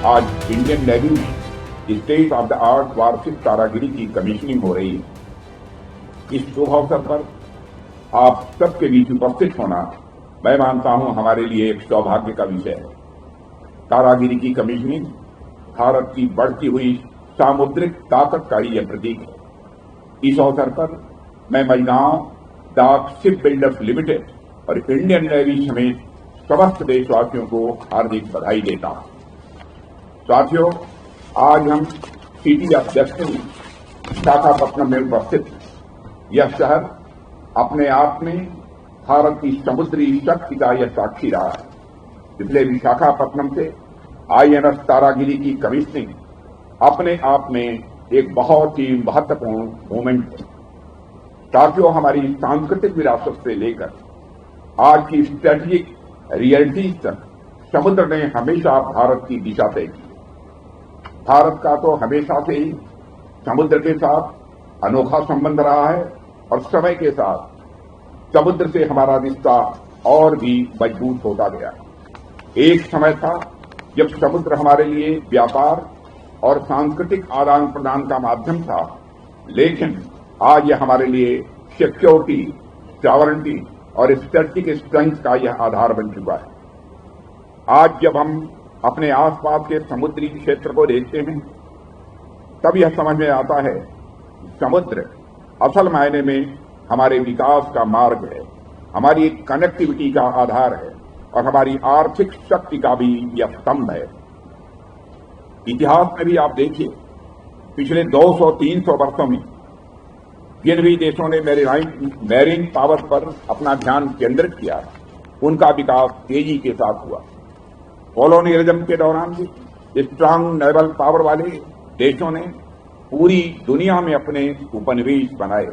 आज Indian navy में state of the art वार्षिक तारागिरी की कमीशनिंग हो रही है। इस शुभ अवसर पर आप सबके बीच उपस्थित होना मैं मानता हूं हमारे लिए एक सौभाग्य का विषय है। तारागिरी की कमीशनिंग भारत की बढ़ती हुई सामुद्रिक ताकत का ही यह प्रतीक है। इस अवसर पर मैं महिलाओं, डाक शिप बिल्डर्स लिमिटेड और इंडियन नेवी समेत समस्त देशवासियों को हार्दिक बधाई देता हूं। साथियों, आज हम सिटी ऑफ डेस्टिनी विशाखापट्टनम में उपस्थित हैं। यह शहर अपने आप में भारत की समुद्री शक्ति का यह साक्षी रहा है। इसलिए विशाखापट्टनम से INS तारागिरी की कमीशनिंग अपने आप में एक बहुत ही महत्वपूर्ण मोमेंट है। साथियों, हमारी सांस्कृतिक विरासत से लेकर आज की स्ट्रेटेजिक रियलिटीज तक समुद्र ने हमेशा भारत की दिशा तय की। भारत का तो हमेशा से ही समुद्र के साथ अनोखा संबंध रहा है और समय के साथ समुद्र से हमारा रिश्ता और भी मजबूत होता गया। एक समय था जब समुद्र हमारे लिए व्यापार और सांस्कृतिक आदान प्रदान का माध्यम था, लेकिन आज यह हमारे लिए सिक्योरिटी, सॉवरेंटी और स्ट्रेटेजिक स्ट्रेंथ का यह आधार बन चुका है। आज जब हम अपने आसपास के समुद्री क्षेत्र को देखते हैं, तब यह समझ में आता है समुद्र असल मायने में हमारे विकास का मार्ग है, हमारी कनेक्टिविटी का आधार है और हमारी आर्थिक शक्ति का भी यह स्तंभ है। इतिहास में भी आप देखिए, पिछले 200-300 वर्षों में जिन भी देशों ने मैरीन पावर पर अपना ध्यान केंद्रित किया, उनका विकास तेजी के साथ हुआ। कॉलोनियलिज्म के दौरान भी स्ट्रांग नेवल पावर वाले देशों ने पूरी दुनिया में अपने उपनिवेश बनाए।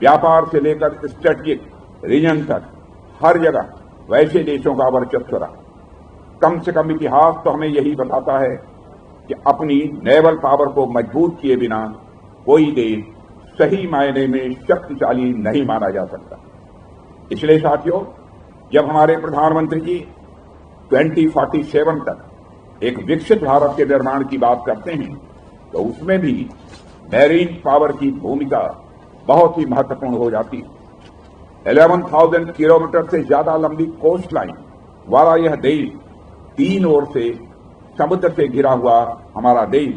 व्यापार से लेकर स्ट्रेटेजिक रीजन तक हर जगह वैसे देशों का वर्चस्व रहा। कम से कम इतिहास तो हमें यही बताता है कि अपनी नेवल पावर को मजबूत किए बिना कोई देश सही मायने में शक्तिशाली नहीं माना जा सकता। इसलिए साथियों, जब हमारे प्रधानमंत्री जी 2047 तक एक विकसित भारत के निर्माण की बात करते हैं, तो उसमें भी मैरीन पावर की भूमिका बहुत ही महत्वपूर्ण हो जाती है। 11,000 किलोमीटर से ज्यादा लंबी कोस्ट लाइन वाला यह देश, तीन ओर से समुद्र से घिरा हुआ हमारा देश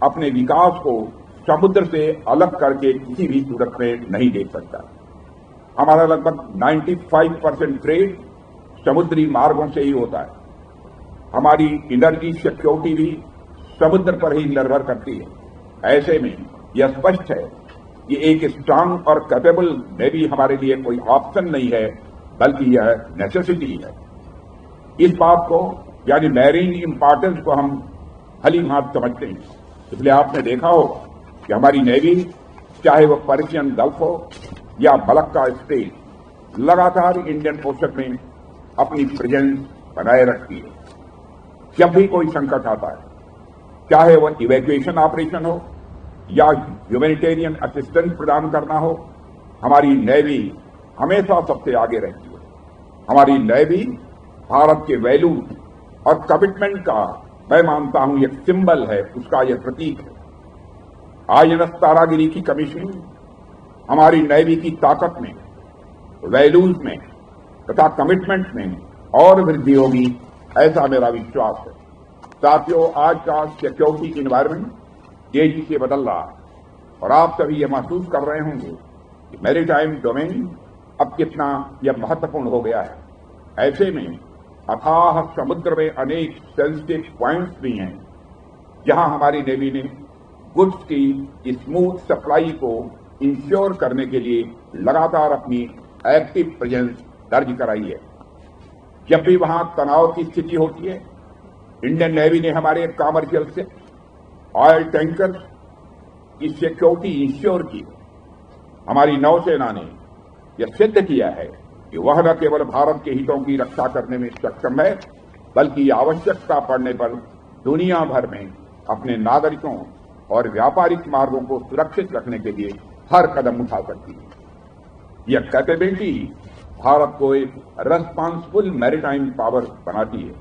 अपने विकास को समुद्र से अलग करके किसी भी सूरत में नहीं देख सकता। हमारा लगभग 95% ट्रेड समुद्री मार्गों से ही होता है। हमारी एनर्जी सिक्योरिटी भी समुद्र पर ही निर्भर करती है। ऐसे में यह स्पष्ट है कि एक स्ट्रांग और कैपेबल नेवी हमारे लिए कोई ऑप्शन नहीं है, बल्कि यह नेसेसिटी है। इस बात को यानी मैरीन इंपॉर्टेंस को हम भली भांति समझते हैं। इसलिए आपने देखा होगा कि हमारी नेवी, चाहे वह पर्शियन गल्फ हो या मलक्का स्टेट, लगातार इंडियन ओशन में अपनी प्रेजेंस बनाए रखती है। जब भी कोई संकट आता है, चाहे वह इवैक्यूएशन ऑपरेशन हो या ह्यूमैनिटेरियन असिस्टेंस प्रदान करना हो, हमारी नेवी हमेशा सबसे आगे रहती है। हमारी नेवी भारत के वैल्यूज और कमिटमेंट का मैं मानता हूं एक सिंबल है, उसका यह प्रतीक है। INS तारागिरी की कमीशनिंग हमारी नेवी की ताकत में, वैल्यूज में तथा कमिटमेंट में और वृद्धि होगी, ऐसा मेरा विश्वास है। साथियों, आज का सिक्योरिटी इन्वायरमेंट तेजी से बदल रहा है और आप सभी ये महसूस कर रहे होंगे कि मैरीटाइम डोमेन अब कितना यह महत्वपूर्ण हो गया है। ऐसे में अथाह समुद्र में अनेक सेंसिटिव पॉइंट्स भी हैं, जहां हमारी नेवी ने गुड्स की स्मूथ सप्लाई को इंश्योर करने के लिए लगातार अपनी एक्टिव प्रेजेंस दर्ज कराई है। जब भी वहां तनाव की स्थिति होती है, इंडियन नेवी ने हमारे कमर्शियल शिप, ऑयल टैंकर की सिक्योरिटी इंश्योर की। हमारी नौसेना ने यह सिद्ध किया है कि वह न केवल भारत के हितों की रक्षा करने में सक्षम है, बल्कि आवश्यकता पड़ने पर दुनिया भर में अपने नागरिकों और व्यापारिक मार्गों को सुरक्षित रखने के लिए हर कदम उठा सकती है। यह कैपेबिलिटी भारत को एक रेस्पॉन्सिबल मैरीटाइम पावर बनाती है।